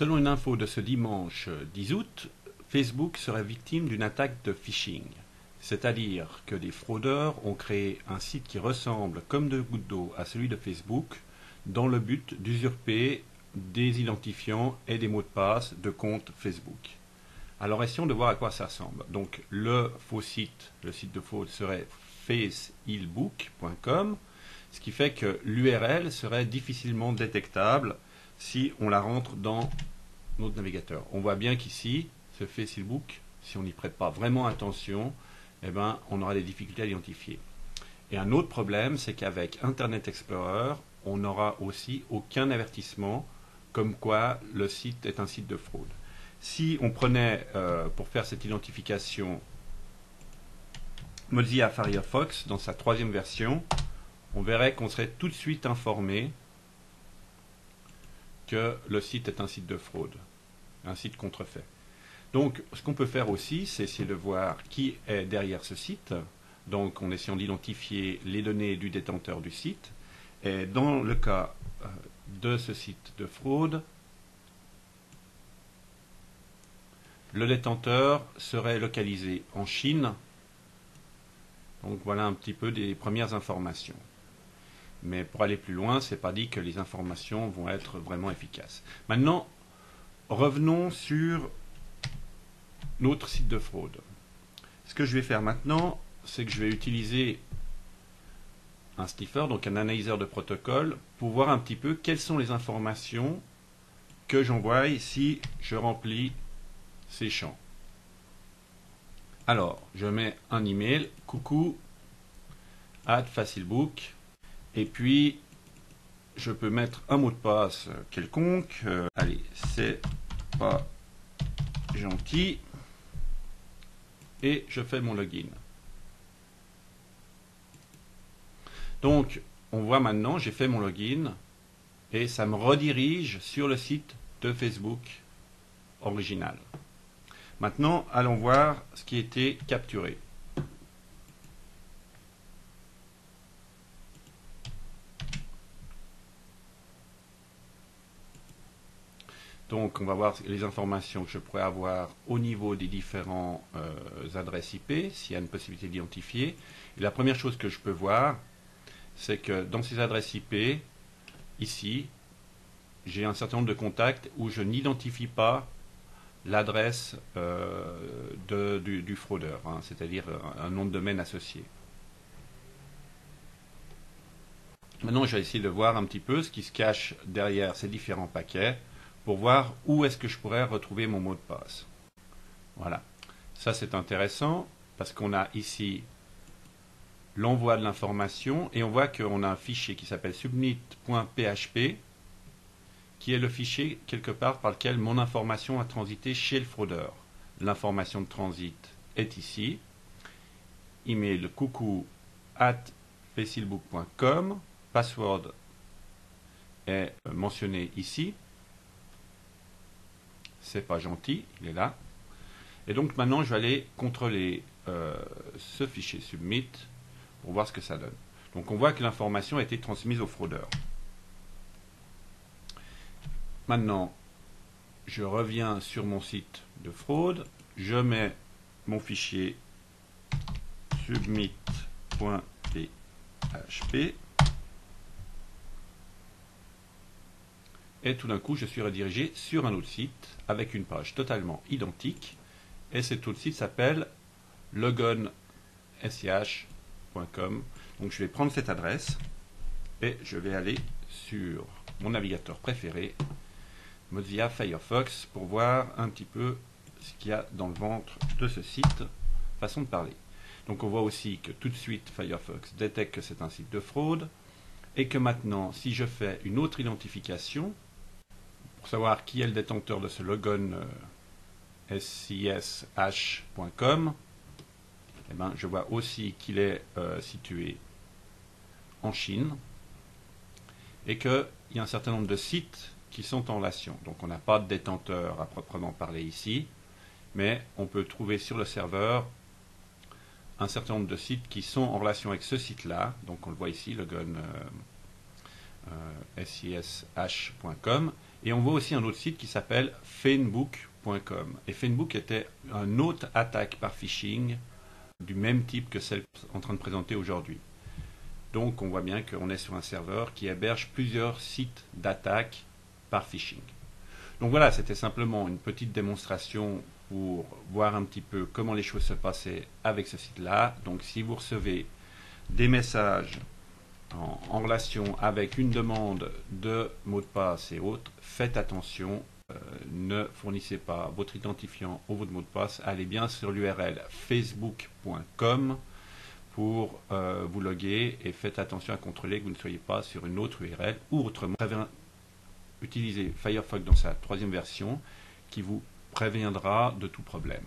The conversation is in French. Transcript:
Selon une info de ce dimanche 10 août, Facebook serait victime d'une attaque de phishing. C'est-à-dire que des fraudeurs ont créé un site qui ressemble comme deux gouttes d'eau à celui de Facebook dans le but d'usurper des identifiants et des mots de passe de compte Facebook. Alors essayons de voir à quoi ça ressemble. Donc le faux site, le site de fraude serait facehealbook.com, ce qui fait que l'URL serait difficilement détectable si on la rentre dans notre navigateur. On voit bien qu'ici, ce Facehealbook, si on n'y prête pas vraiment attention, eh ben, on aura des difficultés à l'identifier. Et un autre problème, c'est qu'avec Internet Explorer, on n'aura aussi aucun avertissement comme quoi le site est un site de fraude. Si on prenait, pour faire cette identification, Mozilla Firefox, dans sa 3e version, on verrait qu'on serait tout de suite informé que le site est un site de fraude, un site contrefait. Donc, ce qu'on peut faire aussi, c'est essayer de voir qui est derrière ce site, donc en essayant d'identifier les données du détenteur du site. Et dans le cas de ce site de fraude, le détenteur serait localisé en Chine. Donc voilà un petit peu des premières informations. Mais pour aller plus loin, ce n'est pas dit que les informations vont être vraiment efficaces. Maintenant, revenons sur notre site de fraude. Ce que je vais faire maintenant, c'est que je vais utiliser un sniffer, donc un analyseur de protocole, pour voir un petit peu quelles sont les informations que j'envoie si je remplis ces champs. Alors, je mets un email, coucou @facehealbook, et puis je peux mettre un mot de passe quelconque. Allez, c'est pas gentil. Et je fais mon login. Donc, on voit maintenant, j'ai fait mon login et ça me redirige sur le site de Facebook original. Maintenant, allons voir ce qui a été capturé. Donc, on va voir les informations que je pourrais avoir au niveau des différents adresses IP, s'il y a une possibilité d'identifier. Et la première chose que je peux voir, c'est que dans ces adresses IP, ici, j'ai un certain nombre de contacts où je n'identifie pas l'adresse du fraudeur, hein, c'est-à-dire un nom de domaine associé. Maintenant, je vais essayer de voir un petit peu ce qui se cache derrière ces différents paquets pour voir où est-ce que je pourrais retrouver mon mot de passe. Voilà. Ça, c'est intéressant parce qu'on a ici l'envoi de l'information et on voit qu'on a un fichier qui s'appelle submit.php qui est le fichier quelque part par lequel mon information a transité chez le fraudeur. L'information de transit est ici. Email coucou @facehealbook.com. Password est mentionné ici. C'est pas gentil, il est là. Et donc maintenant, je vais aller contrôler ce fichier submit pour voir ce que ça donne. Donc on voit que l'information a été transmise au fraudeur. Maintenant, je reviens sur mon site de fraude, je mets mon fichier submit.php et tout d'un coup, je suis redirigé sur un autre site avec une page totalement identique. Et cet autre site s'appelle logonsch.com. Donc je vais prendre cette adresse et je vais aller sur mon navigateur préféré, Mozilla Firefox, pour voir un petit peu ce qu'il y a dans le ventre de ce site, façon de parler. Donc on voit aussi que tout de suite Firefox détecte que c'est un site de fraude et que maintenant, si je fais une autre identification, pour savoir qui est le détenteur de ce logon scishash.com, eh ben, je vois aussi qu'il est situé en Chine et qu'il y a un certain nombre de sites qui sont en relation. Donc on n'a pas de détenteur à proprement parler ici, mais on peut trouver sur le serveur un certain nombre de sites qui sont en relation avec ce site-là. Donc on le voit ici, logon scishash.com. Et on voit aussi un autre site qui s'appelle Fanbook.com. Et Fanbook était une autre attaque par phishing du même type que celle qu'on est en train de présenter aujourd'hui. Donc on voit bien qu'on est sur un serveur qui héberge plusieurs sites d'attaque par phishing. Donc voilà, c'était simplement une petite démonstration pour voir un petit peu comment les choses se passaient avec ce site-là. Donc si vous recevez des messages en relation avec une demande de mot de passe et autres, faites attention, ne fournissez pas votre identifiant ou votre mot de passe, allez bien sur l'URL facebook.com pour vous loguer et faites attention à contrôler que vous ne soyez pas sur une autre URL ou autrement. Utilisez Firefox dans sa 3e version qui vous préviendra de tout problème.